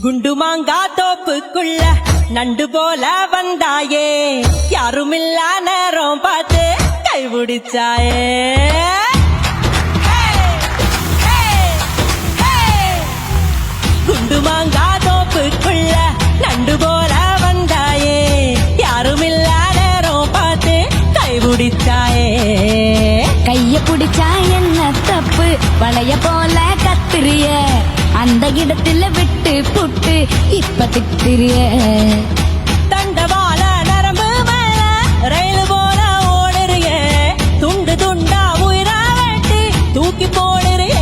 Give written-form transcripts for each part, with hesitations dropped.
குண்டு மாங்கா தோப்புக்குள்ள நண்டு போல வந்தாயே, யாருமில்ல நேரம் பார்த்து கைபிடிச்சாயே. குண்டு மாங்கா தோப்புக்குள்ள நண்டு போல வந்தாயே, யாருமில்ல நேரம் பார்த்து கைபிடிச்சாயே. கைய பிடிச்சா என்ன தப்பு, வளைய போல கத்திரிய அந்த இடத்துல விட்டு புட்டு இப்ப திட்டிரிய. தண்டவாள நரம்பு மேல ரயில் போல ஓடுறிய, துண்டு துண்டா உயிரா வெட்டி தூக்கி போடுறிய.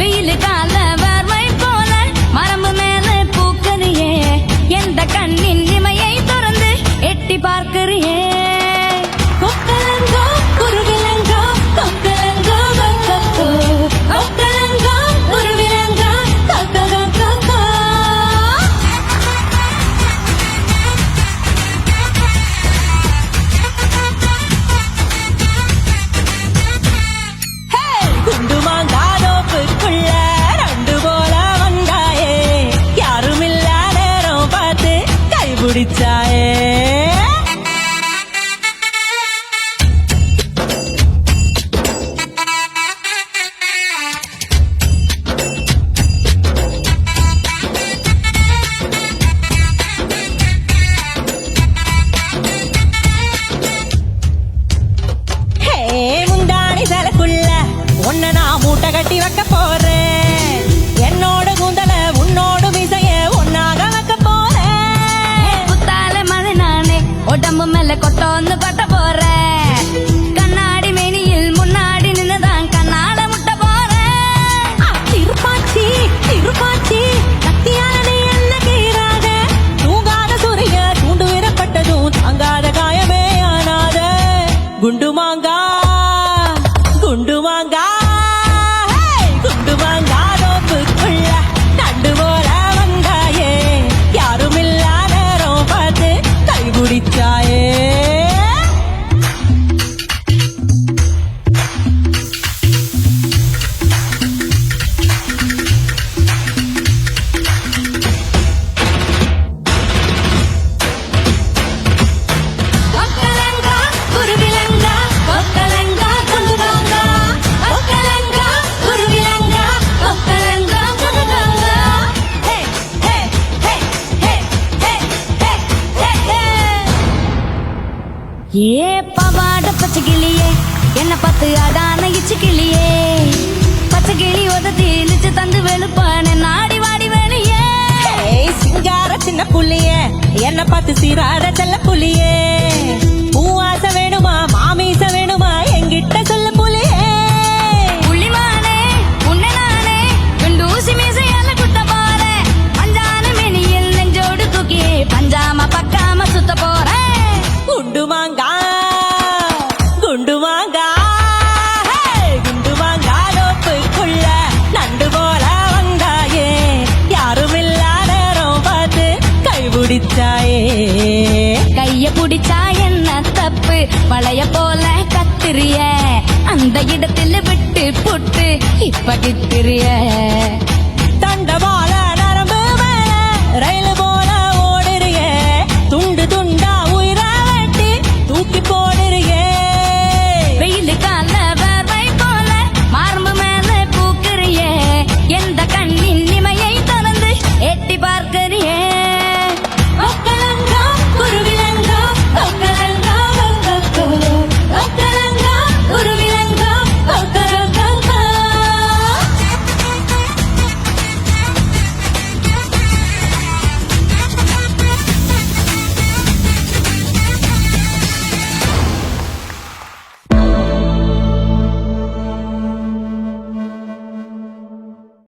வெயில் கால வேர்வை போல மரம்பு மேல பூக்கறியே, எந்த கண்ணின் இமையை திறந்து எட்டி பார்க்கிறியே. கொக்கலங்கோ குருவிலங்கோ கொக்கலங்கோ கொக்கோ, கொக்கலங்கோ குருவிலங்கோ கொக்கோ கொக்கோ. குண்டு மாங்கா தோப்புக்குள்ள ரெண்டு போல வந்தாயே, யாருமில்ல நேரம் பார்த்து கைபிடிச்சாயே. முந்தாணி சிலக்குள்ள உன்னை நான் மூட்டை கட்டி வைக்க போறேன், என்னோட கூந்தல உன்னோடு மிசைய ஒன்னாக வைக்க போறேன். புத்தால மழை நானே உடம்பு மேல கொட்டோன்னு கொட்ட போறேன், கண்ணாடி மேனியில் முன்னாடி நின்னுதான் கண்ணால முட்ட போறேன். திருப்பாச்சி திருப்பாச்சி கத்தியால நீ என்ன கீராத, தூங்காத சூரிய தூண்டு விரப்பட்டதும் தாங்காத காயமே ஆனாத. குண்டு மாங்கா குண்டு மாங்கா குண்டு மாங்கா தோப்புக்குள்ள நண்டு போல வந்தாயே, யாருமில்ல நேரம் பார்த்து கைபிடிச்சாயே. ஒக்கலங்கா குருவிலங்கா ஒக்கலங்கா குண்டுகாங்கா, ஒக்கலங்கா குருவிலங்கா ஒக்கலங்கா குண்டுகாங்கா. ஹே ஹே ஹே ஹே ஹே ஹே ஹே. ஏ பவாட பச்சை கிளியே, என்ன பார்த்து அதான இச்சு கிளியே, பச்சை கிளி உதத்தி இழுச்சு தந்து வெளுப்பான நாடி வாடி வெளியே. ஏய் சிங்கார சின்ன புள்ளிய, என்ன பார்த்து சீராத செல்ல புள்ளியே, பூவாச வேணுமா மாமீச வேணுமா என்கிட்ட சொல்ல புள்ளியே. புள்ளிமானே உன்னை நானே குண்டூசி மீசையால குத்த போறேன், பஞ்சான மெனியில் நெஞ்சோடு தூக்கி பஞ்சாம பக்காம சுத்த போறேன். குண்டு மாங்கா குண்டு மாங்கா குண்டு மாங்கா தோப்புக்குள்ள நண்டு போல வந்தாயே, யாருமில்ல நேரம் பார்த்து கைபிடிச்சாயே. கைய பிடிச்சா என்ன தப்பு, வளைய போல கத்திரிய அந்த இடத்துல விட்டு புட்டு இப்ப கிட்டிரிய.